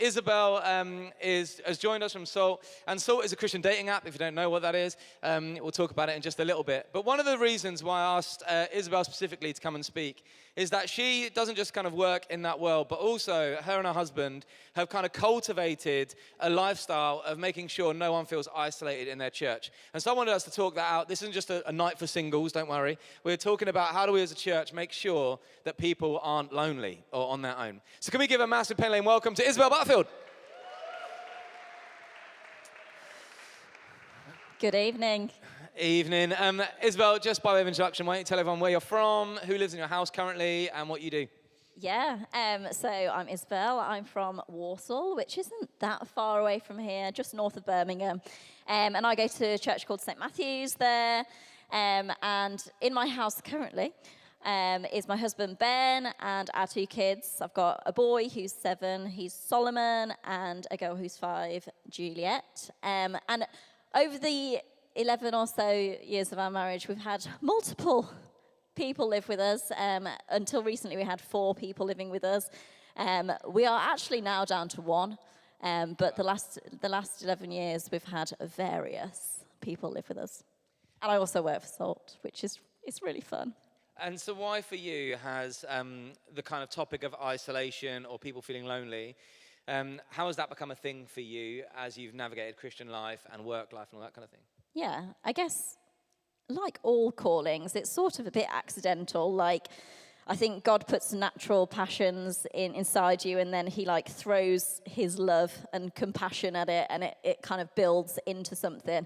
Isabel has joined us from Salt, and Salt is a Christian dating app. If you don't know what that is, we'll talk about it in just a little bit. But one of the reasons why I asked Isabel specifically to come and speak is that she doesn't just kind of work in that world, but also her and her husband have kind of cultivated a lifestyle of making sure no one feels isolated in their church. And so I wanted us to talk that out. This isn't just a night for singles, don't worry. We're talking about how do we as a church make sure that people aren't lonely or on their own. So can we give a massive Pen Lane welcome to Isabel Butterfield. Good evening. Evening. Isabel, just by way of introduction, why don't you tell everyone where you're from, who lives in your house currently, and what you do? Yeah, so I'm Isabel. I'm from Walsall, which isn't that far away from here, just north of Birmingham. And I go to a church called St. Matthew's there. And in my house currently is my husband Ben and our two kids. I've got a boy who's 7, he's Solomon, and a girl who's 5, Juliet. And over the 11 or so years of our marriage, we've had multiple people live with us. Until recently, we had 4 people living with us. We are actually now down to 1, but the last 11 years, we've had various people live with us. And I also work for Salt, which is really fun. And so why for you has the kind of topic of isolation or people feeling lonely, how has that become a thing for you as you've navigated Christian life and work life and all that kind of thing? Yeah, I guess like all callings, it's sort of a bit accidental. Like, I think God puts natural passions inside you, and then he like throws his love and compassion at it, and it kind of builds into something.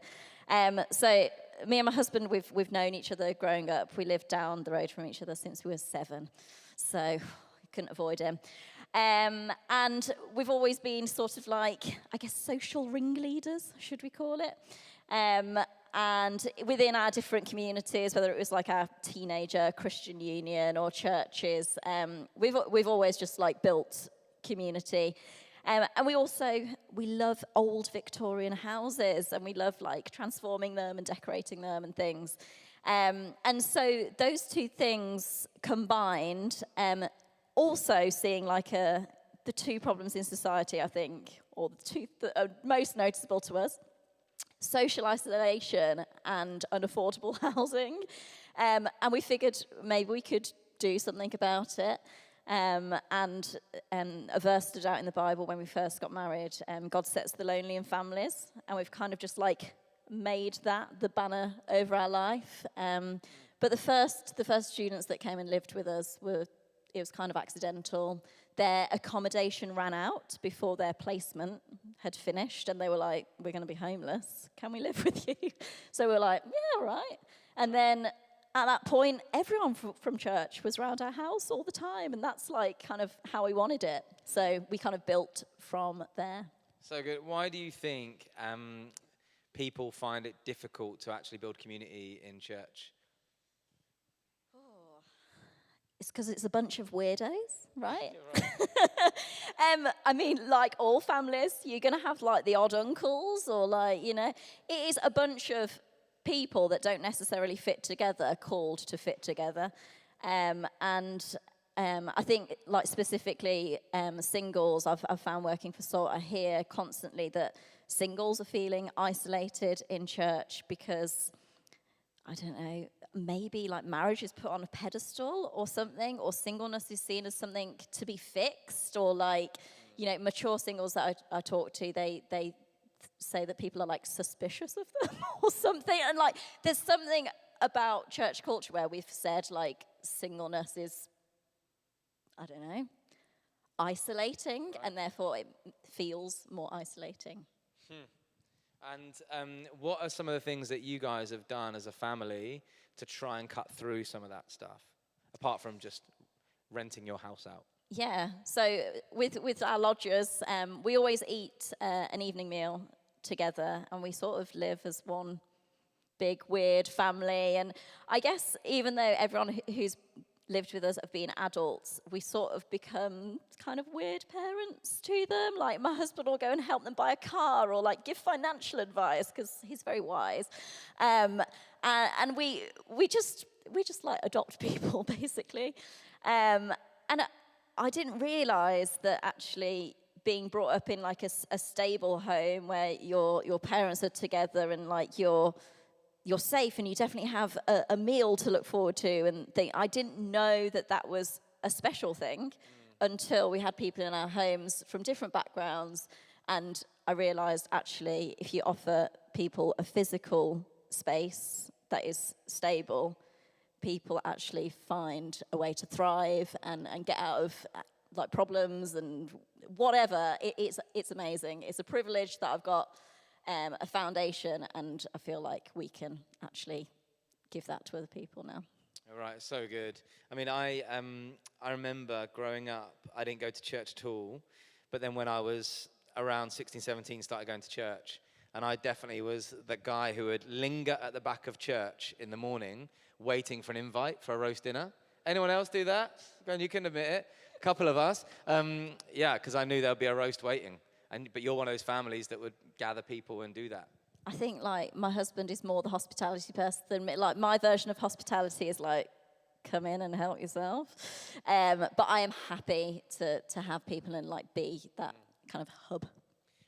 So me and my husband, we've known each other growing up. We lived down the road from each other since we were 7, so I couldn't avoid him. And we've always been sort of like, I guess, social ringleaders, should we call it? And within our different communities, whether it was like our teenager Christian union or churches, we've always just like built community. And we love old Victorian houses, and we love like transforming them and decorating them and things. And so those two things combined, also seeing like the 2 problems in society, I think, or the 2 that are most noticeable to us: social isolation and unaffordable housing. And we figured maybe we could do something about it. And a verse stood out in the Bible when we first got married. God sets the lonely in families, and we've kind of just like made that the banner over our life. But the first students that came and lived with us it was kind of accidental. Their accommodation ran out before their placement had finished, and they were like, "We're going to be homeless. Can we live with you?" So we were like, "Yeah, all right." And then at that point, everyone from church was around our house all the time, and that's like kind of how we wanted it. So we kind of built from there. So good. Why do you think people find it difficult to actually build community in church? It's because it's a bunch of weirdos, right? Right. I mean, like all families, you're going to have like the odd uncles, or like, it is a bunch of people that don't necessarily fit together, called to fit together. I think like specifically singles, I've found working for Salt, I hear constantly that singles are feeling isolated in church because, I don't know, maybe like marriage is put on a pedestal or something, or singleness is seen as something to be fixed, or like, mature singles that I talk to, they say that people are like suspicious of them or something. And like, there's something about church culture where we've said like singleness is, I don't know, isolating, right, and therefore it feels more isolating. And what are some of the things that you guys have done as a family to try and cut through some of that stuff, apart from just renting your house out? Yeah, so with our lodgers, we always eat an evening meal together, and we sort of live as one big weird family. And I guess even though everyone who's lived with us have been adults, we sort of become kind of weird parents to them. Like, my husband will go and help them buy a car, or like give financial advice because he's very wise. And we just like adopt people basically. And I didn't realize that actually being brought up in like a stable home where your parents are together and like you're safe and you definitely have a meal to look forward to. And I didn't know that was a special thing until we had people in our homes from different backgrounds. And I realized actually, if you offer people a physical space that is stable, people actually find a way to thrive and get out of like problems and whatever. It's amazing. It's a privilege that I've got a foundation, and I feel like we can actually give that to other people now. All right, so good. I mean, I remember growing up, I didn't go to church at all, but then when I was around 16, 17, started going to church, and I definitely was the guy who would linger at the back of church in the morning, waiting for an invite for a roast dinner. Anyone else do that? You can admit it. A couple of us. Yeah, because I knew there'd be a roast waiting. But you're one of those families that would gather people and do that. I think like my husband is more the hospitality person than me. Like my version of hospitality is like, come in and help yourself. But I am happy to have people and like be that kind of hub.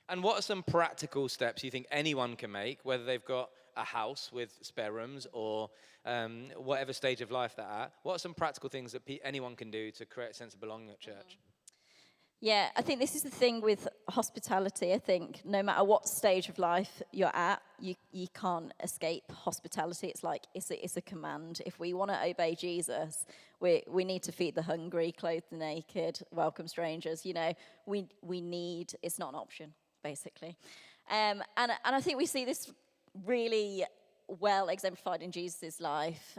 And what are some practical steps you think anyone can make, whether they've got a house with spare rooms or whatever stage of life they're at? What are some practical things that anyone can do to create a sense of belonging at church? Yeah, I think this is the thing with hospitality. I think no matter what stage of life you're at, you can't escape hospitality. It's like it's a command. If we want to obey Jesus, we need to feed the hungry, clothe the naked, welcome strangers. You know, we need. It's not an option, basically. And I think we see this really well exemplified in Jesus' life.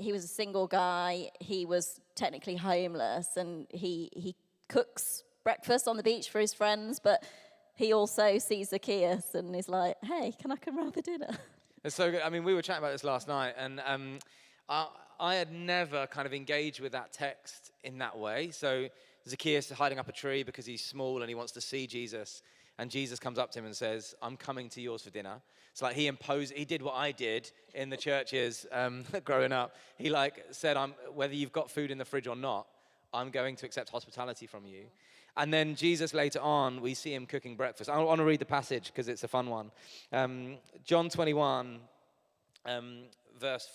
He was a single guy. He was technically homeless, and he cooks breakfast on the beach for his friends, but he also sees Zacchaeus and is like, hey, can I come round for dinner? It's so good. I mean, we were chatting about this last night, and I had never kind of engaged with that text in that way. So Zacchaeus is hiding up a tree because he's small and he wants to see Jesus. And Jesus comes up to him and says, I'm coming to yours for dinner. It's like he did what I did in the churches growing up. He like said, whether you've got food in the fridge or not, I'm going to accept hospitality from you. And then Jesus later on, we see him cooking breakfast. I want to read the passage because it's a fun one. John 21, verse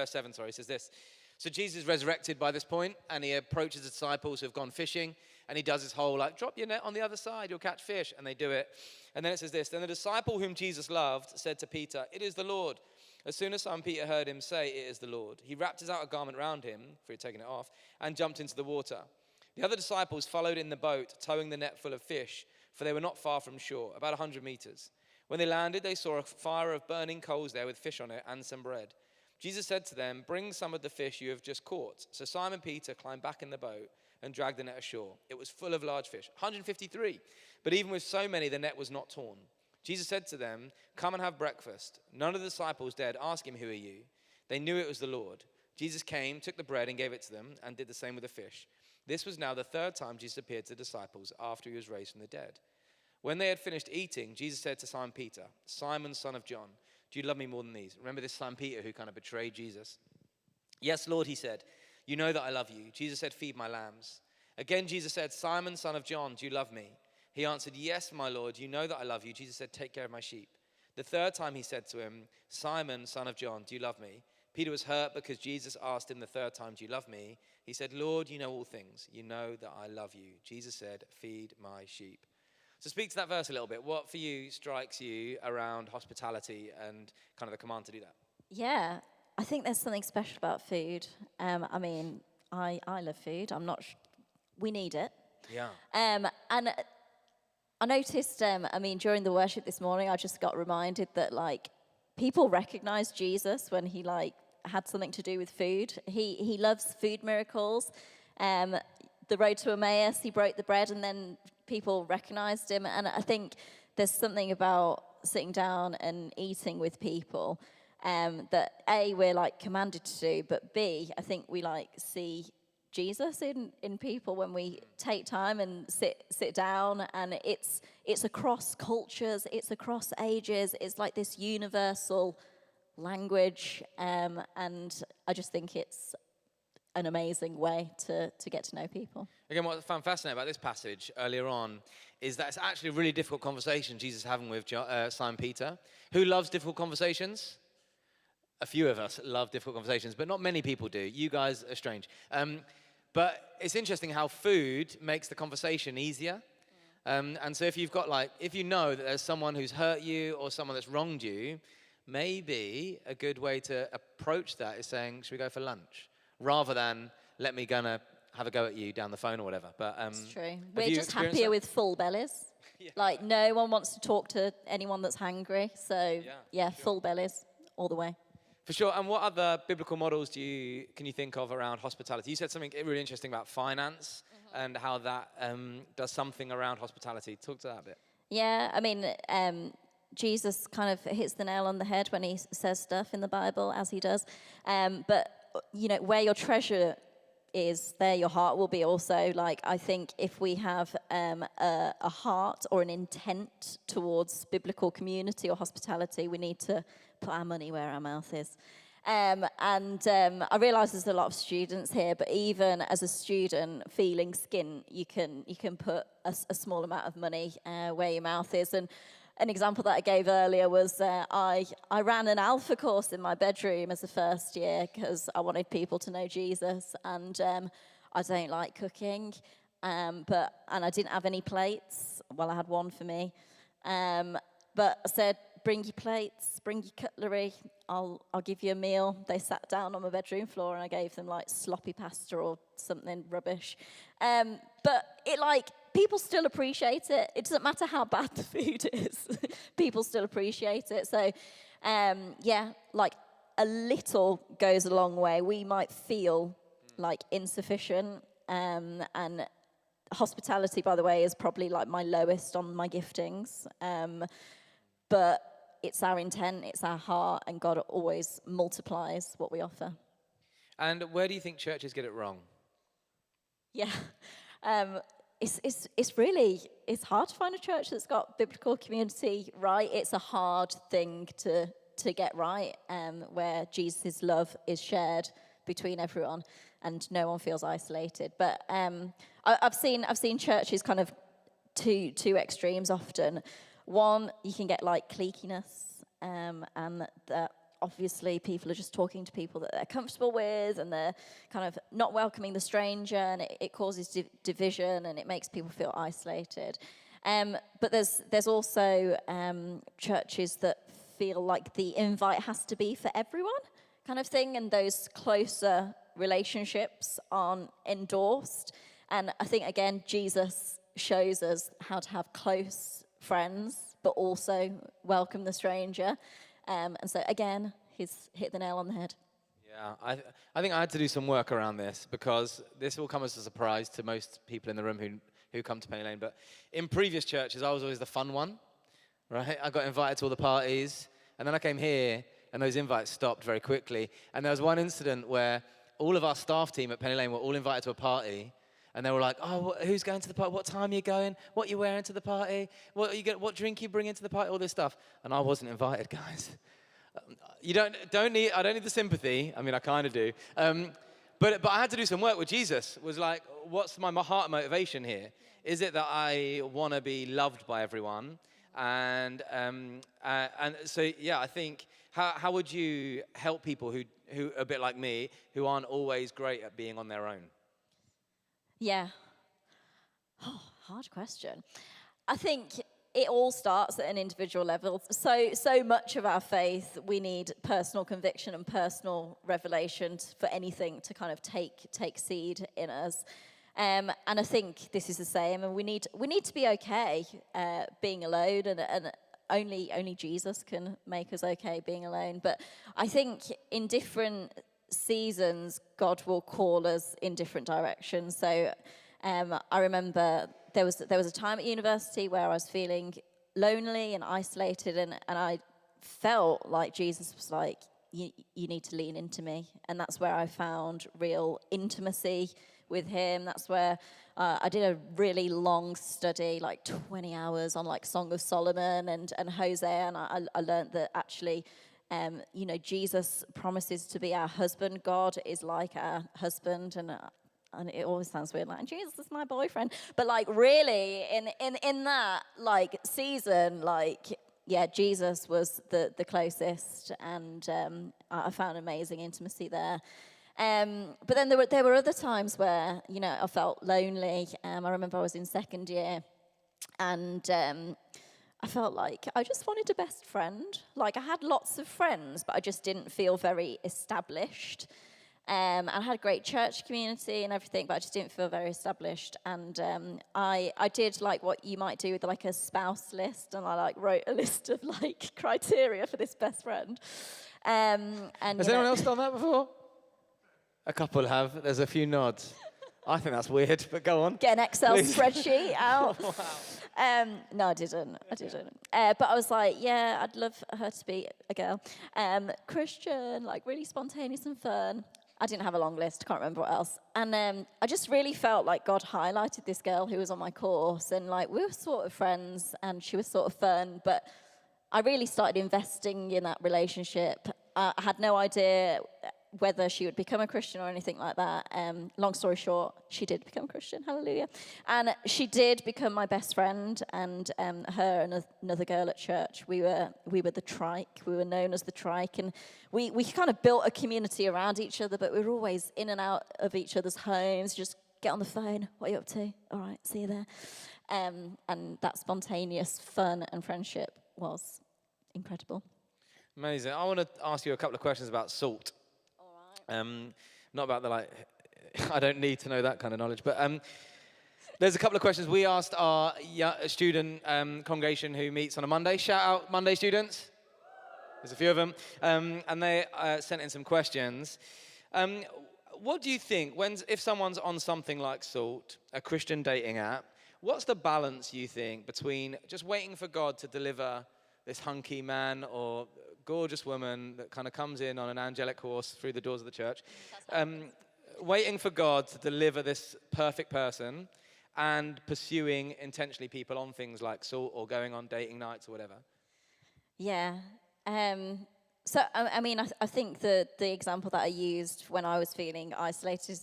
7, says this. So Jesus is resurrected by this point, and he approaches the disciples who have gone fishing, and he does his whole, like, drop your net on the other side, you'll catch fish, and they do it. And then it says this, then the disciple whom Jesus loved said to Peter, it is the Lord. As soon as Simon Peter heard him say, it is the Lord, he wrapped his outer garment round him, for he had taken it off, and jumped into the water. The other disciples followed in the boat, towing the net full of fish, for they were not far from shore, about 100 meters. When they landed, they saw a fire of burning coals there with fish on it and some bread. Jesus said to them, bring some of the fish you have just caught. So Simon Peter climbed back in the boat and dragged the net ashore. It was full of large fish, 153. But even with so many, the net was not torn. Jesus said to them, come and have breakfast. None of the disciples dared ask him, who are you? They knew it was the Lord. Jesus came, took the bread and gave it to them, and did the same with the fish. This was now the third time Jesus appeared to the disciples after he was raised from the dead. When they had finished eating, Jesus said to Simon Peter, Simon, son of John, do you love me more than these? Remember this Simon Peter who kind of betrayed Jesus? Yes, Lord, he said, you know that I love you. Jesus said, feed my lambs. Again, Jesus said, Simon, son of John, do you love me? He answered, yes, my Lord, you know that I love you. Jesus said, take care of my sheep. The third time he said to him, Simon, son of John, do you love me? Peter was hurt because Jesus asked him the third time, do you love me? He said, Lord, you know all things. You know that I love you. Jesus said, feed my sheep. So speak to that verse a little bit. What for you strikes you around hospitality and kind of the command to do that? Yeah, I think there's something special about food. I mean, I love food. We need it. Yeah. And I noticed, during the worship this morning, I just got reminded that, like, people recognize Jesus when he, like, had something to do with food. He loves food miracles. The road to Emmaus, he broke the bread, and then people recognized him. And I think there's something about sitting down and eating with people that, A, we're, like, commanded to do, but B, I think we, like, see Jesus in people when we take time and sit down, and it's across cultures, it's across ages, it's like this universal language, and I just think it's an amazing way to get to know people. Again, what I found fascinating about this passage earlier on is that it's actually a really difficult conversation Jesus is having with Simon Peter. Who loves difficult conversations? A few of us love difficult conversations, but not many people do. You guys are strange. But it's interesting how food makes the conversation easier. And so if you know that there's someone who's hurt you or someone that's wronged you, maybe a good way to approach that is saying, should we go for lunch? Rather than, let me gonna have a go at you down the phone or whatever. But it's true. We're just happier with full bellies. Yeah. Like, no one wants to talk to anyone that's hungry. So, yeah, sure. Full bellies all the way. For sure. And what other biblical models can you think of around hospitality? You said something really interesting about finance and how that does something around hospitality. Talk to that a bit. Yeah, I mean, Jesus kind of hits the nail on the head when he says stuff in the Bible, as he does. But, you know, where your treasure is, there your heart will be also. Like, I think if we have a heart or an intent towards biblical community or hospitality, we need to put our money where our mouth is. I realise there's a lot of students here, but even as a student feeling skint, you can put a small amount of money where your mouth is. And an example that I gave earlier was I ran an Alpha course in my bedroom as a first year because I wanted people to know Jesus, and I don't like cooking, and I didn't have any plates. Well, I had one for me, but I said, bring your plates, bring your cutlery, I'll give you a meal. They sat down on my bedroom floor and I gave them like sloppy pasta or something rubbish. But people still appreciate it. It doesn't matter how bad the food is. People still appreciate it. So, like a little goes a long way. We might feel like insufficient. And hospitality, by the way, is probably like my lowest on my giftings. But it's our intent, it's our heart, and God always multiplies what we offer. And where do you think churches get it wrong? Yeah, it's hard to find a church that's got biblical community right. It's a hard thing to get right, where Jesus' love is shared between everyone, and no one feels isolated. But I've seen churches kind of two extremes often. One, you can get like cliquiness, and that obviously people are just talking to people that they're comfortable with, and they're kind of not welcoming the stranger, and it causes division, and it makes people feel isolated. But there's also churches that feel like the invite has to be for everyone, kind of thing, and those closer relationships aren't endorsed. And I think, again, Jesus shows us how to have close friends, but also welcome the stranger. And so, again, he's hit the nail on the head. Yeah, I think I had to do some work around this, because this will come as a surprise to most people in the room who come to Penny Lane. But in previous churches, I was always the fun one, right? I got invited to all the parties, and then I came here, and those invites stopped very quickly. And there was one incident where all of our staff team at Penny Lane were all invited to a party, and they were like, oh, who's going to the party? What time are you going? What are you wearing to the party? What drink you bring into the party? All this stuff. And I wasn't invited, guys. I don't need the sympathy. I mean, I kind of do. But I had to do some work with Jesus. Was like, what's my heart motivation here? Is it that I want to be loved by everyone? And so, yeah, I think, how would you help people who a bit like me, who aren't always great at being on their own? Yeah. Oh, hard question. I think it all starts at an individual level. So much of our faith, we need personal conviction and personal revelation for anything to kind of take seed in us. And I think this is the same. And we need to be okay being alone, and only Jesus can make us okay being alone. But I think in different seasons, God will call us in different directions. So I remember there was a time at university where I was feeling lonely and isolated, and I felt like Jesus was like, you need to lean into me. And that's where I found real intimacy with him. That's where I did a really long study, like 20 hours on like Song of Solomon and Hosea, and I learned that actually Jesus promises to be our husband. God is like our husband, and it always sounds weird, like, Jesus is my boyfriend. But, like, really, in that, like, season, like, yeah, Jesus was the closest, and I found amazing intimacy there. But then there were other times where, I felt lonely. I remember I was in second year, and I felt like I just wanted a best friend. Like, I had lots of friends, but I just didn't feel very established. And I had a great church community and everything, but I just didn't feel very established. And I did like what you might do with like a spouse list, and I like wrote a list of like criteria for this best friend. And Has anyone else done that before? A couple have. There's a few nods. I think that's weird, but go on. Get an Excel Please. spreadsheet out. Wow. No, I didn't. But I was like, yeah, I'd love her to be a girl. Christian, like really spontaneous and fun. I didn't have a long list, can't remember what else. And I just really felt like God highlighted this girl who was on my course, and like we were sort of friends and she was sort of fun, but I really started investing in that relationship. I had no idea whether she would become a Christian or anything like that. Long story short, she did become a Christian, hallelujah. And she did become my best friend, and her and another girl at church, we were the trike. We were known as the trike, and we kind of built a community around each other, but we were always in and out of each other's homes, just get on the phone, what are you up to? All right, see you there. And that spontaneous fun and friendship was incredible. Amazing. I want to ask you a couple of questions about salt. Not about the I don't need to know that kind of knowledge, but there's a couple of questions we asked our student congregation who meets on a Monday. Shout out Monday students. There's a few of them, and they sent in some questions. What do you think if someone's on something like Salt, a Christian dating app? What's the balance you think between just waiting for God to deliver this hunky man or gorgeous woman that kind of comes in on an angelic horse through the doors of the church, waiting for God to deliver this perfect person and pursuing intentionally people on things like Salt or going on dating nights or whatever? Yeah. So, I mean, I think the example that I used when I was feeling isolated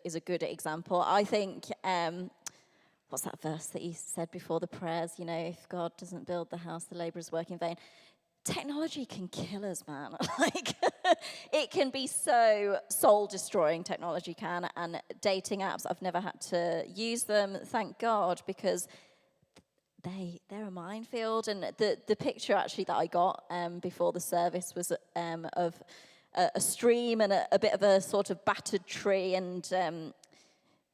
is a good example. I think, what's that verse that you said before the prayers? If God doesn't build the house, the laborers work in vain. Technology can kill us, man. Like, it can be so soul-destroying, technology can, and dating apps, I've never had to use them, thank God, because they're a minefield. And the picture, actually, that I got before the service was of a stream and a bit of a sort of battered tree, and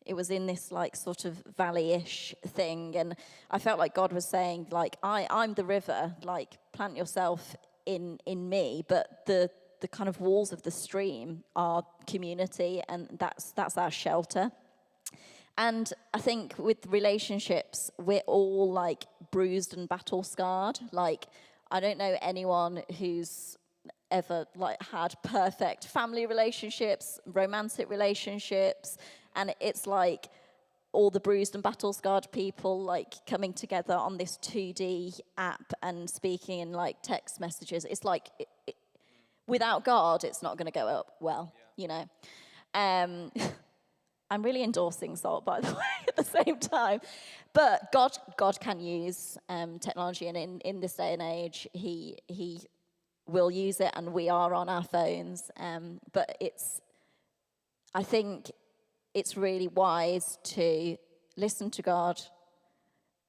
it was in this like sort of valley-ish thing, and I felt like God was saying, like, I'm the river, like plant yourself in me, but the kind of walls of the stream are community, and that's our shelter. And I think with relationships, we're all like bruised and battle scarred. Like, I don't know anyone who's ever like had perfect family relationships, romantic relationships, and it's like all the bruised and battle-scarred people like coming together on this 2D app and speaking in like text messages. It's like without God, it's not going to go up well, I'm really endorsing Salt, by the way, at the same time. But God can use technology, and in this day and age, He will use it, and we are on our phones. But I think it's really wise to listen to God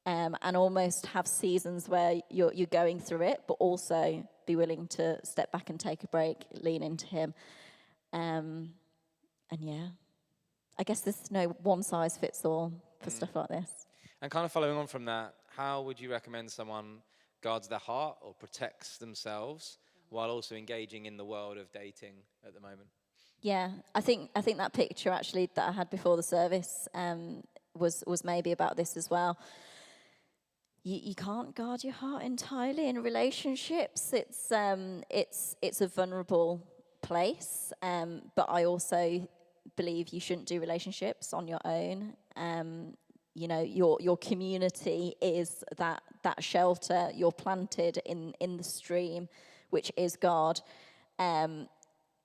and almost have seasons where you're going through it, but also be willing to step back and take a break, lean into Him. And yeah, I guess there's no one size fits all for stuff like this. And kind of following on from that, how would you recommend someone guards their heart or protects themselves while also engaging in the world of dating at the moment? Yeah, I think that picture actually that I had before the service was maybe about this as well. You can't guard your heart entirely in relationships. It's a vulnerable place, but I also believe you shouldn't do relationships on your own. Your community is that shelter. You're planted in the stream which is God. And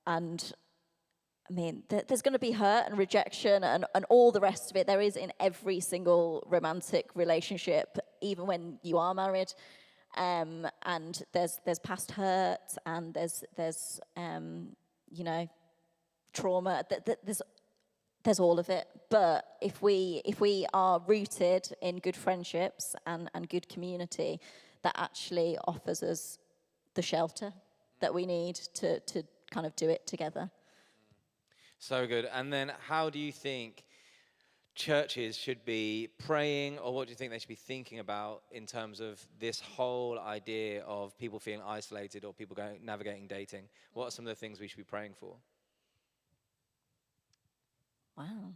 I mean, there's going to be hurt and rejection and all the rest of it. There is in every single romantic relationship, even when you are married. And there's past hurt, and there's you know, trauma. There's all of it. But if we are rooted in good friendships and good community, that actually offers us the shelter that we need to kind of do it together. So good. And then how do you think churches should be praying, or what do you think they should be thinking about in terms of this whole idea of people feeling isolated or people navigating dating? What are some of the things we should be praying for? Wow.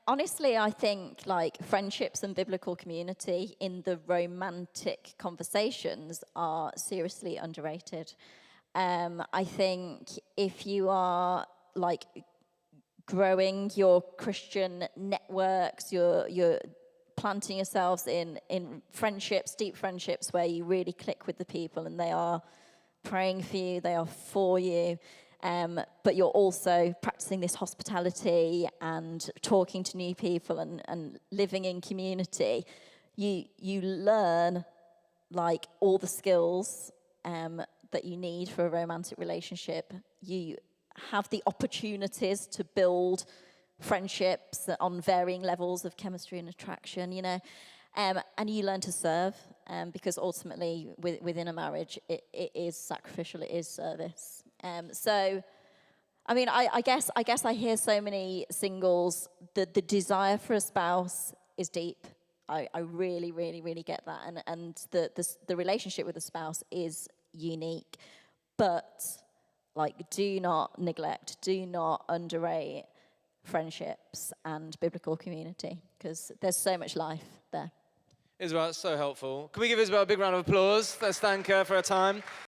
Honestly, I think like friendships and biblical community in the romantic conversations are seriously underrated. I think if you are like growing your Christian networks, you're planting yourselves in friendships, deep friendships where you really click with the people and they are praying for you, they are for you. But you're also practicing this hospitality and talking to new people and living in community. You learn like all the skills that you need for a romantic relationship. You have the opportunities to build friendships on varying levels of chemistry and attraction, you know. And you learn to serve, because ultimately within a marriage, it is sacrificial, it is service. So, I mean, I guess I hear so many singles, the desire for a spouse is deep. I really, really, really get that. And the relationship with a spouse is unique. But, like, do not neglect, do not underrate friendships and biblical community, because there's so much life there. Isabel, it's so helpful. Can we give Isabel a big round of applause? Let's thank her for her time.